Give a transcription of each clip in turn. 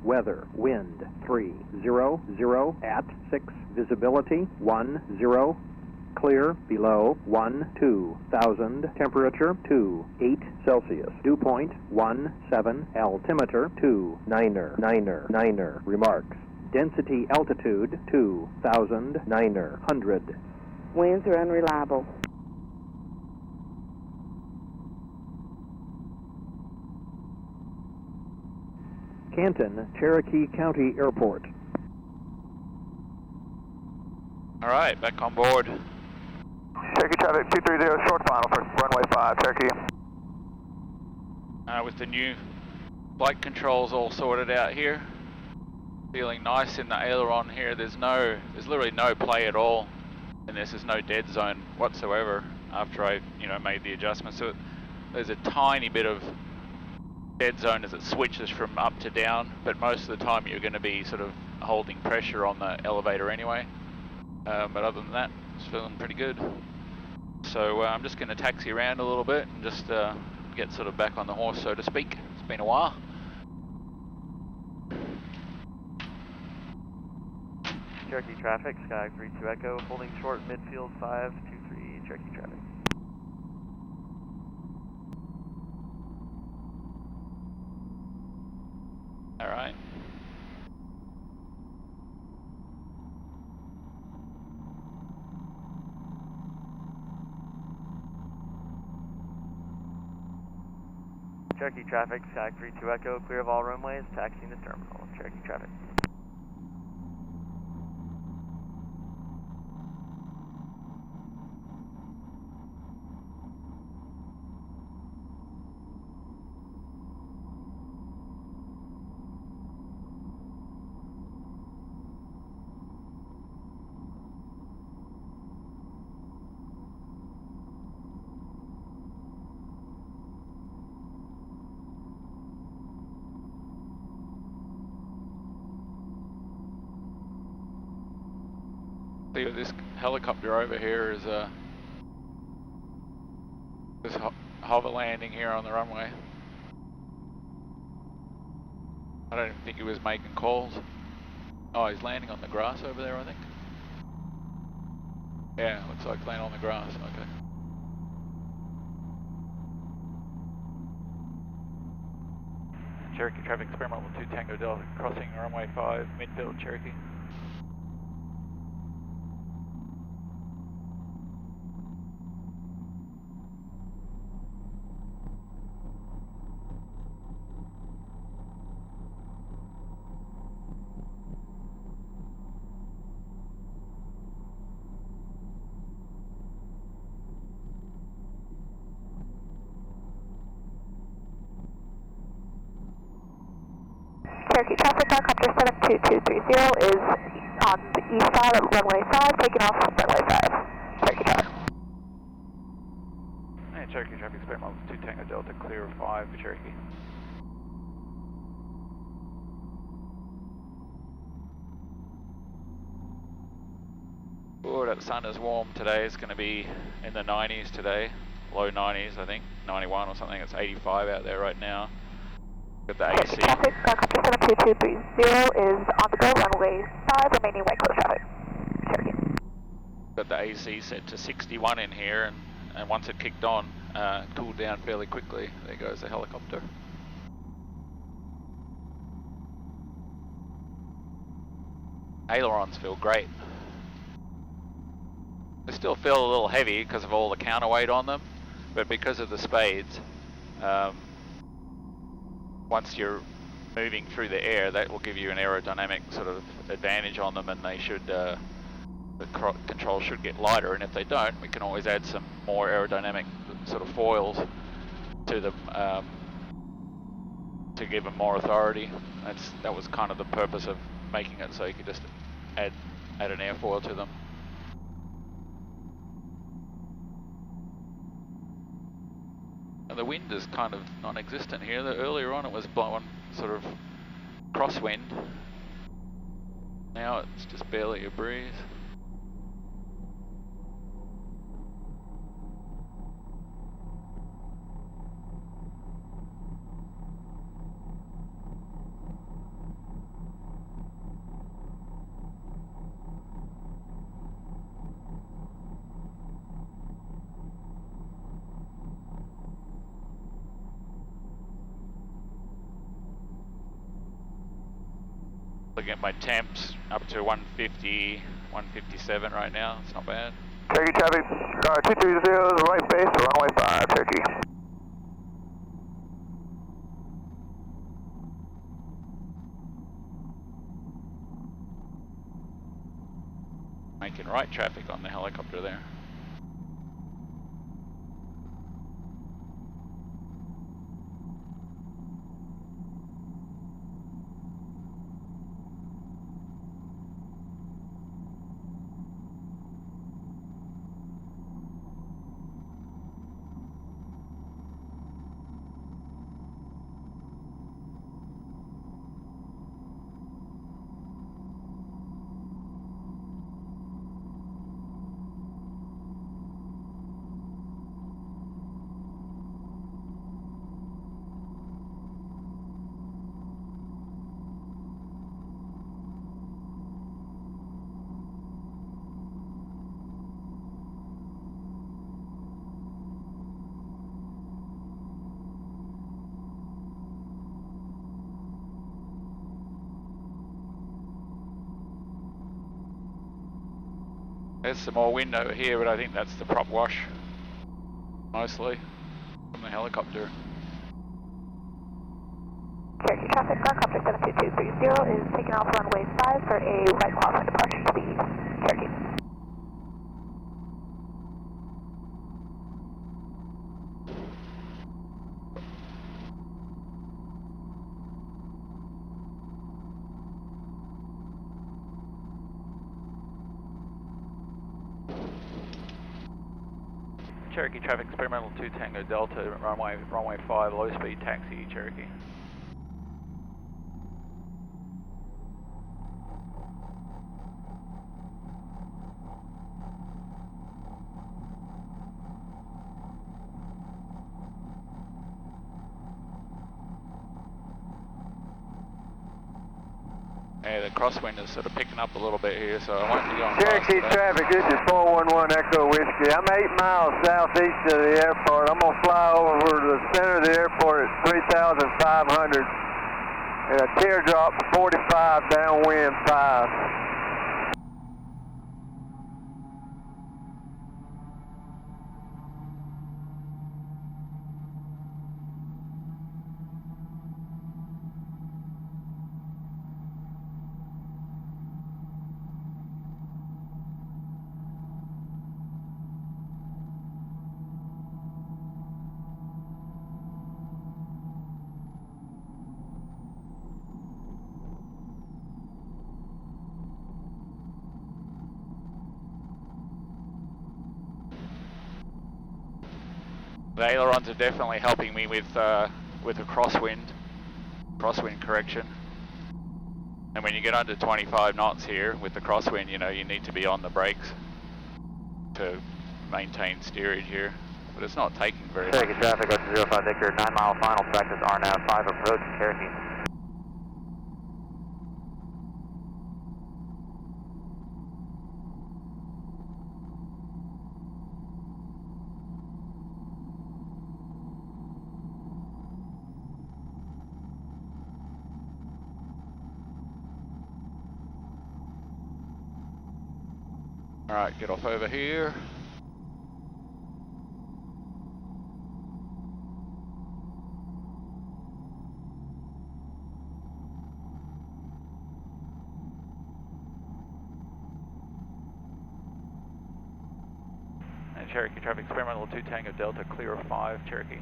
weather, wind 300 at 6, visibility 10, clear below 12,000, temperature 28 Celsius, dew point 17, altimeter 29er, remarks. Density altitude 2,900. Winds are unreliable. Canton, Cherokee County Airport. All right, back on board. Cherokee traffic 230, short final for runway 5, Cherokee. With the new flight controls all sorted out here. Feeling nice in the aileron here. There's literally no play at all, and there's no dead zone whatsoever after I, made the adjustments. So there's a tiny bit of dead zone as it switches from up to down, but most of the time you're going to be sort of holding pressure on the elevator anyway. But other than that, it's feeling pretty good. So I'm just going to taxi around a little bit and just get sort of back on the horse, so to speak. It's been a while. Cherokee traffic, Sky 32 Echo, holding short midfield 523, Cherokee traffic. All right. Cherokee traffic, Sky 32 Echo, clear of all runways, taxiing to terminal, Cherokee traffic. See, this helicopter over here is this hover landing here on the runway. I don't even think he was making calls. Oh, he's landing on the grass over there, I think. Yeah, looks like landing on the grass. Okay. Cherokee traffic, experimental 2 Tango Delta, crossing runway 5, midfield Cherokee. Cherokee traffic, helicopter 72230 is on the east side of runway 5, taking off runway 5. Cherokee traffic. And Cherokee traffic, experimental 2 Tango Delta, clear of 5 for Cherokee. Oh, that sun is warm today. It's going to be in the 90s today, low 90s I think, 91 or something. It's 85 out there right now. Got the AC. Traffic, helicopter 72230 is on the go, runway 5, remaining white close traffic. Cherokee. Got the AC set to 61 in here, and once it kicked on, it cooled down fairly quickly. There goes the helicopter. Ailerons feel great. They still feel a little heavy because of all the counterweight on them, but because of the spades, once you're moving through the air, that will give you an aerodynamic sort of advantage on them, and they should, the controls should get lighter, and if they don't, we can always add some more aerodynamic sort of foils to them to give them more authority. That was kind of the purpose of making it, so you could just add an airfoil to them. And the wind is kind of non-existent here. Earlier on it was blowing sort of crosswind. Now it's just barely a breeze. looking at my temps up to 150, 157 right now. It's not bad. Cherokee traffic, 230 is right base, runway 5, Cherokee. Making right traffic on the helicopter there. There's some more wind over here, but I think that's the prop wash, mostly, from the helicopter. Cherokee traffic, helicopter 72230 is taking off runway 5 for a right crosswind departure to the east. Cherokee. Cherokee traffic, experimental 2 Tango Delta, runway 5, low speed taxi, Cherokee. Yeah, the crosswind is sort of picking up a little bit here, so I won't be going Cherokee fast traffic, this is 411 Echo Whiskey. I'm 8 miles southeast of the airport. I'm going to fly over to the center of the airport at 3,500 and a teardrop 45 downwind 5. The ailerons are definitely helping me with a crosswind correction. And when you get under 25 knots here with the crosswind, you know, you need to be on the brakes to maintain steerage here. But it's not taking very much. Cherokee traffic, go to 05 Victor, 9 mile final, practice RNAV 5 approach, Cherokee. Alright, get off over here. And Cherokee traffic, experimental 2 Tango Delta, clear of 5, Cherokee.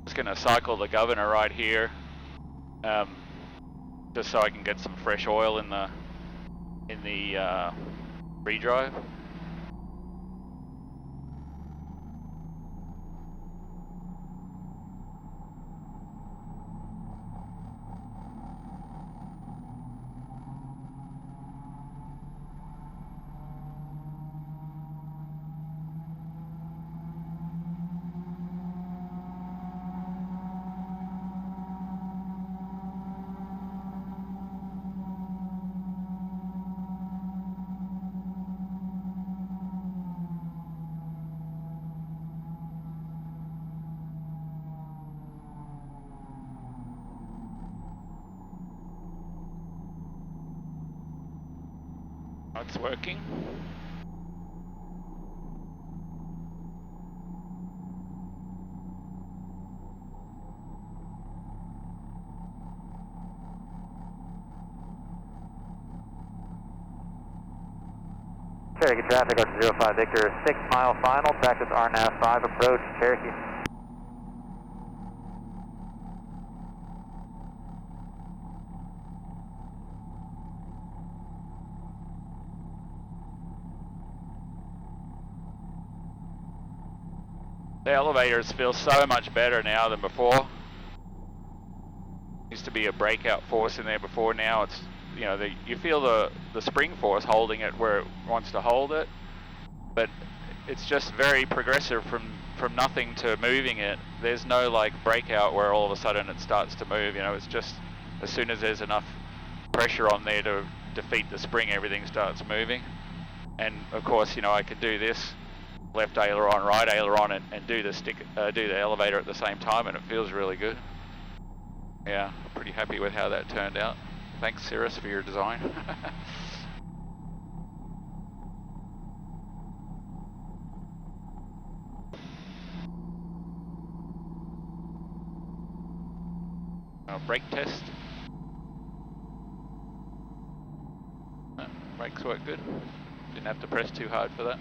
Just gonna cycle the governor right here, just so I can get some fresh oil in the redrive. It's working. Cherokee traffic, Archer 05 Victor, 6 mile final, practice RNAV 5 approach, Cherokee. The elevators feel so much better now than before. Used to be a breakout force in there before. Now it's, you know, you feel the spring force holding it where it wants to hold it, but it's just very progressive from nothing to moving it. There's no like breakout where all of a sudden it starts to move. You know, it's just as soon as there's enough pressure on there to defeat the spring, everything starts moving. And of course, you know, I can do this left aileron, right aileron, and do the elevator at the same time, and it feels really good. Yeah, pretty happy with how that turned out. Thanks, Cirrus, for your design. Brake test. Brakes work good. Didn't have to press too hard for that.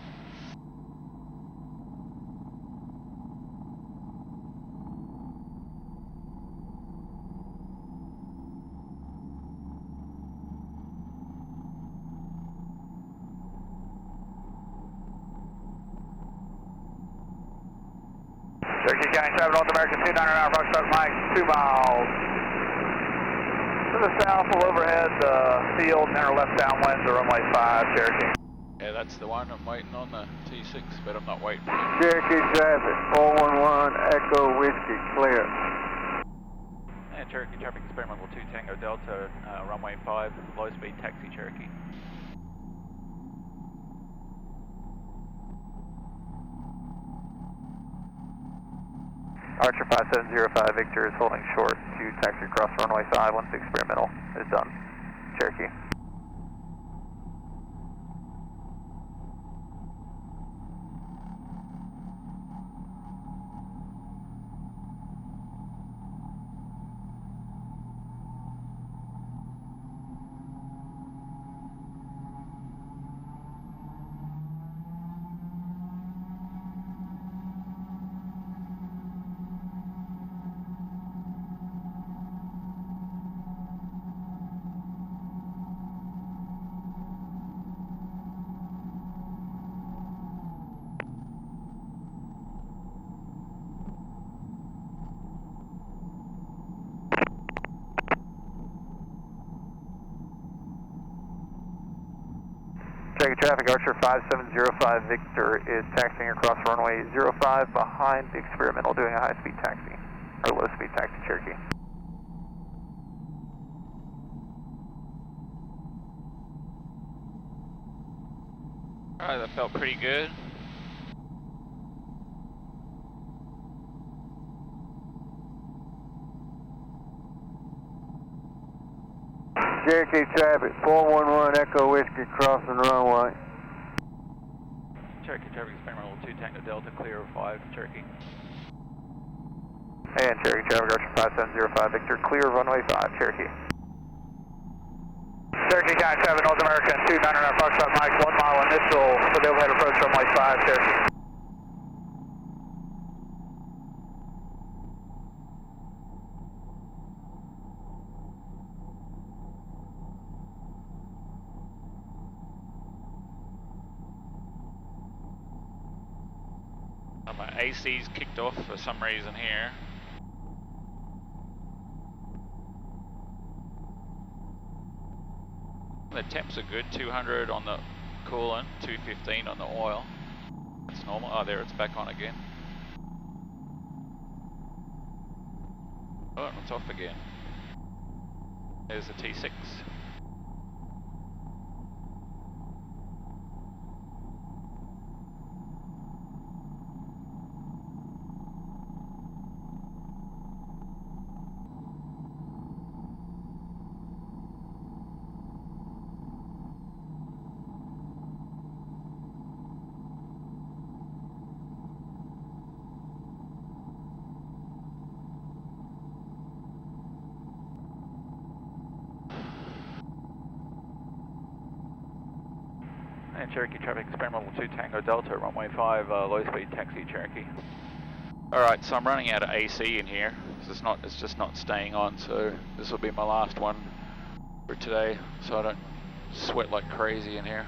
Cherokee County traffic, North American 299, approximate Mike, 2 miles. To the south, will overhead the field, and enter left downwind to runway 5, Cherokee. Yeah, that's the one. I'm waiting on the T6, but I'm not waiting for it. Cherokee traffic, 411 Echo Whiskey, clear. And Cherokee traffic, experimental 2 Tango Delta, runway 5, low speed taxi, Cherokee. Archer 5705 Victor is holding short to taxi across runway 5 once the experimental is done. Cherokee. Cherokee traffic, Archer 5705 Victor is taxiing across runway 05 behind the experimental, doing a high-speed taxi, or low-speed taxi, Cherokee. Alright, that felt pretty good. Cherokee traffic, 411 Echo Whiskey, crossing runway. Cherokee traffic, experimental 2 Tango Delta, clear of 5, Cherokee. And Cherokee traffic, Archer 5705 Victor, clear of runway 5, Cherokee. Cherokee County traffic, North American 299, approximate Mike, 1 mile initial for the overhead approach runway 5, Cherokee. My AC's kicked off for some reason here. The temps are good, 200 on the coolant, 215 on the oil. That's normal. Oh, there, it's back on again. Oh, it's off again. There's the T6. And Cherokee traffic, experimental 2 Tango Delta, runway 5, low speed taxi Cherokee. Alright, so I'm running out of AC in here. It's just not staying on, so this will be my last one for today, so I don't sweat like crazy in here.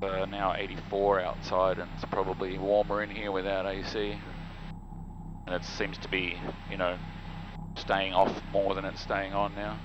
Now 84 outside, and it's probably warmer in here without AC. And it seems to be, you know, staying off more than it's staying on now.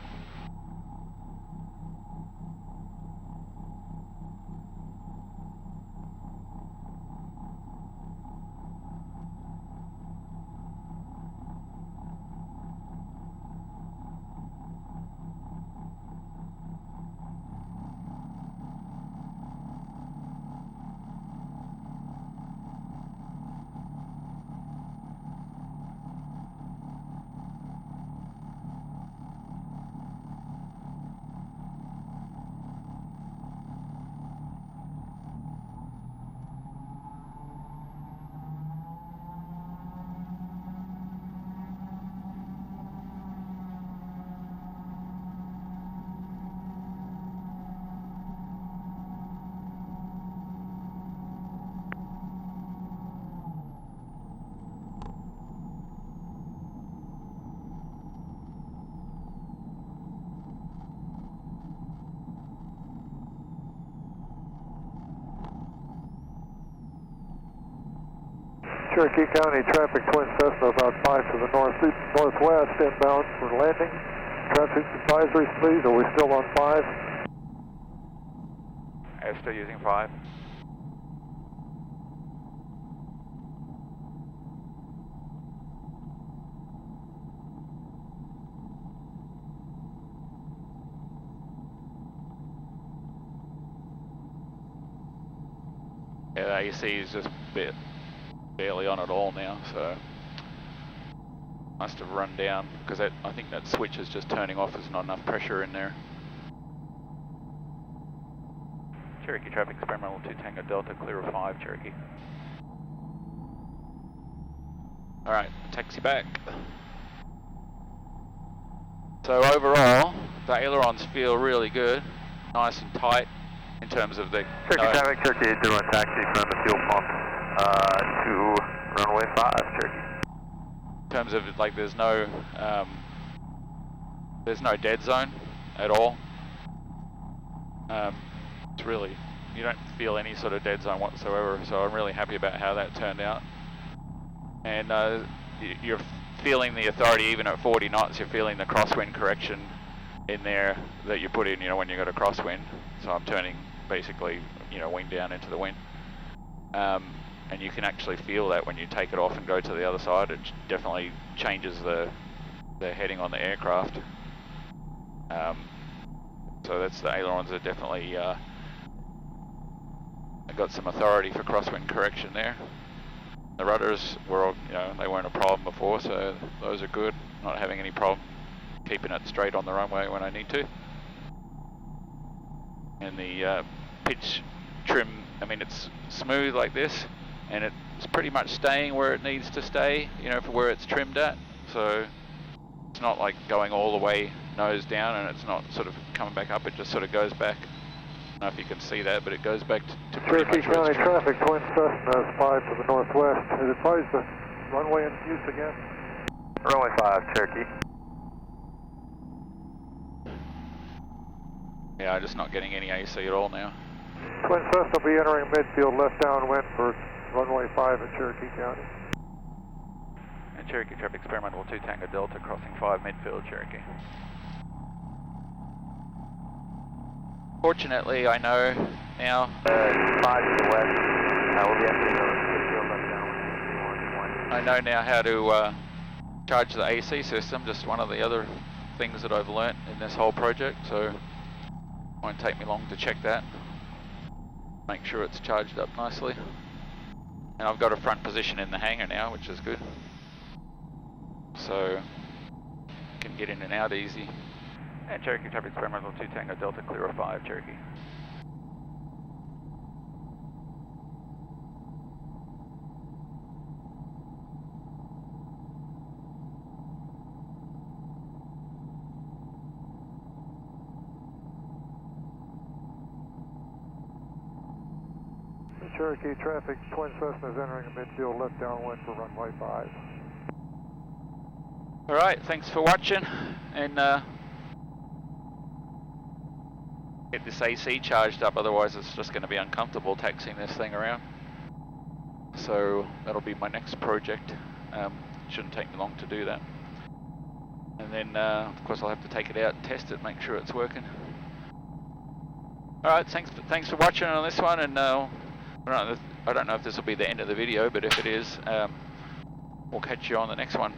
Cherokee County traffic, Twin Cessna about 5 to the northwest, inbound for landing. Traffic advisories, please. Are we still on 5? I'm still using 5. Yeah, the AC is just barely on at all now, so must have run down because I think that switch is just turning off. There's not enough pressure in there. Cherokee traffic, experimental 2 Tango Delta, clear of 5 Cherokee. Alright, taxi back. So overall, the ailerons feel really good, nice and tight in terms of the... Cherokee traffic, Cherokee doing taxi from the fuel pump to runway 5, Cherokee. In terms of like there's no dead zone at all. It's really, you don't feel any sort of dead zone whatsoever, so I'm really happy about how that turned out. And you're feeling the authority even at 40 knots, you're feeling the crosswind correction in there that you put in, you know, when you got a crosswind. So I'm turning basically, you know, wing down into the wind. And you can actually feel that when you take it off and go to the other side. It definitely changes the heading on the aircraft. So that's the ailerons are definitely got some authority for crosswind correction there. The rudders were, you know, they weren't a problem before, so those are good. Not having any problem keeping it straight on the runway when I need to. And the pitch trim, I mean, it's smooth like this, and it's pretty much staying where it needs to stay, you know, for where it's trimmed at. So it's not like going all the way nose down, and it's not sort of coming back up. It just sort of goes back. I don't know if you can see that, but it goes back to pretty much where Cherokee it's County trimmed. traffic, Twin Cessna 5 to the northwest. Is it probably the runway in use again? Runway 5, Cherokee. Yeah, I'm just not getting any AC at all now. Twin Cessna will be entering midfield left downwind for runway 5 at Cherokee County. And Cherokee traffic, experimental 2 Tango Delta, crossing 5 midfield Cherokee. Fortunately, I know now. 5 to the west. We'll be entering midfield left downwind. I know now how to charge the AC system. Just one of the other things that I've learnt in this whole project. So it won't take me long to check that. Make sure it's charged up nicely. And I've got a front position in the hangar now, which is good. So can get in and out easy. And Cherokee traffic, experimental 2 Tango Delta, clear of 5 Cherokee. Cherokee traffic, Twin Cessnas entering the midfield left downwind for runway 5. Alright, thanks for watching, and get this AC charged up, otherwise it's just going to be uncomfortable taxiing this thing around. So that'll be my next project. Shouldn't take me long to do that. And then of course I'll have to take it out and test it, make sure it's working. Alright, thanks for watching on this one, and I don't know if this will be the end of the video, but if it is, we'll catch you on the next one.